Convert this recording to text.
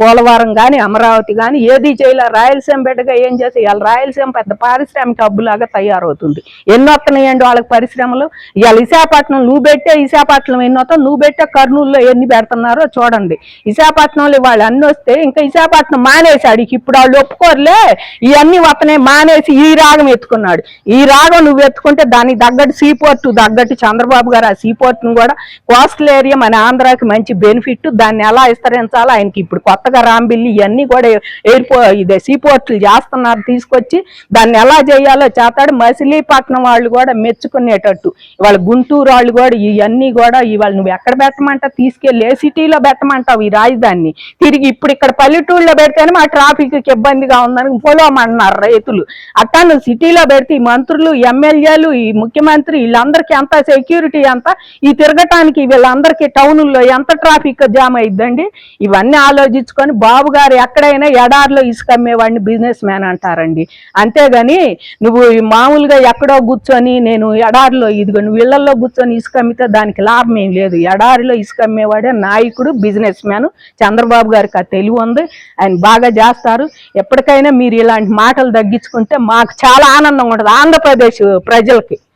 పోలవరం కానీ అమరావతి కానీ ఏది చేయలే. రాయలసీమ బిడ్డగా ఏం చేస్తే ఇవాళ రాయలసీమ పెద్ద పారిశ్రామిక హబ్బులాగా తయారవుతుంది. ఎన్ని వస్తున్నాయండి వాళ్ళకి పరిశ్రమలు. ఇవాళ విశాఖపట్నం నువ్వు పెట్టే విశాఖపట్నం ఎన్ని వస్తావు, నువ్వు పెట్టే కర్నూలులో ఎన్ని పెడుతున్నారో చూడండి. విశాఖపట్నంలో వాళ్ళు అన్ని వస్తే ఇంకా విశాఖపట్నం మానేశాడు. ఇప్పుడు వాళ్ళు ఒప్పుకోరులే ఇవన్నీ వస్తున్నాయి మానేసి ఈ రాగం ఎత్తుకున్నాడు. ఈ రాగం నువ్వు ఎత్తుకుంటే దానికి తగ్గట్టు సీపోర్టు తగ్గట్టు చంద్రబాబు గారు ఆ సీపోర్ట్ను కూడా కోస్టల్ ఏరియా మన ఆంధ్రాకి మంచి బెనిఫిట్, దాన్ని ఎలా విస్తరించాలో ఆయనకి ఇప్పుడు కొత్తగా రాంబిల్లి ఇవన్నీ కూడా ఇదే సీపోర్ట్లు చేస్తున్నారు తీసుకొచ్చి, దాన్ని ఎలా చేయాలో చేస్తాడు. మచిలీపట్నం వాళ్ళు కూడా మెచ్చుకునేటట్టు ఇవాళ గుంటూరు వాళ్ళు కూడా ఇవన్నీ కూడా ఇవాళ నువ్వు ఎక్కడ పెట్టమంటావు తీసుకెళ్ళి ఏ సిటీలో పెట్టమంటావు ఈ రాజధానిని. తిరిగి ఇప్పుడు ఇక్కడ పల్లెటూళ్ళలో పెడితేనే మా ట్రాఫిక్కి ఇబ్బందిగా ఉందని పొలవమన్నారు రైతులు. అట్టా నువ్వు సిటీలో పెడితే ఈ మంత్రులు ఎమ్మెల్యేలు ఈ ముఖ్యమంత్రి వీళ్ళందరికీ ఎంత సెక్యూరిటీ ఎంత, ఈ తిరగటానికి వీళ్ళందరికీ టౌన్లో ఎంత ట్రాఫిక్ జామ్ అయిద్దండి. ఇవన్నీ ఆలోచించుకొని బాబు గారు ఎక్కడైనా ఎడారిలో ఇసుక అమ్మేవాడిని బిజినెస్ మ్యాన్ అంటారండి. అంతేగాని నువ్వు మామూలుగా ఎక్కడో కూర్చొని నేను ఎడారిలో ఇదిగో నువ్వు ఇళ్లలో కూర్చొని ఇసుక అమ్మితే దానికి లాభం ఏం లేదు. ఎడారిలో ఇసుక అమ్మేవాడే నాయకుడు బిజినెస్ మ్యాన్. చంద్రబాబు గారికి ఆ తెలివి ఉంది, ఆయన బాగా చేస్తారు. ఎప్పటికైనా మీరు ఇలాంటి మాటలు తగ్గించుకుంటే మాకు చాలా ఆనందంగా ఉంటుంది ఆంధ్రప్రదేశ్ ప్రజలకి.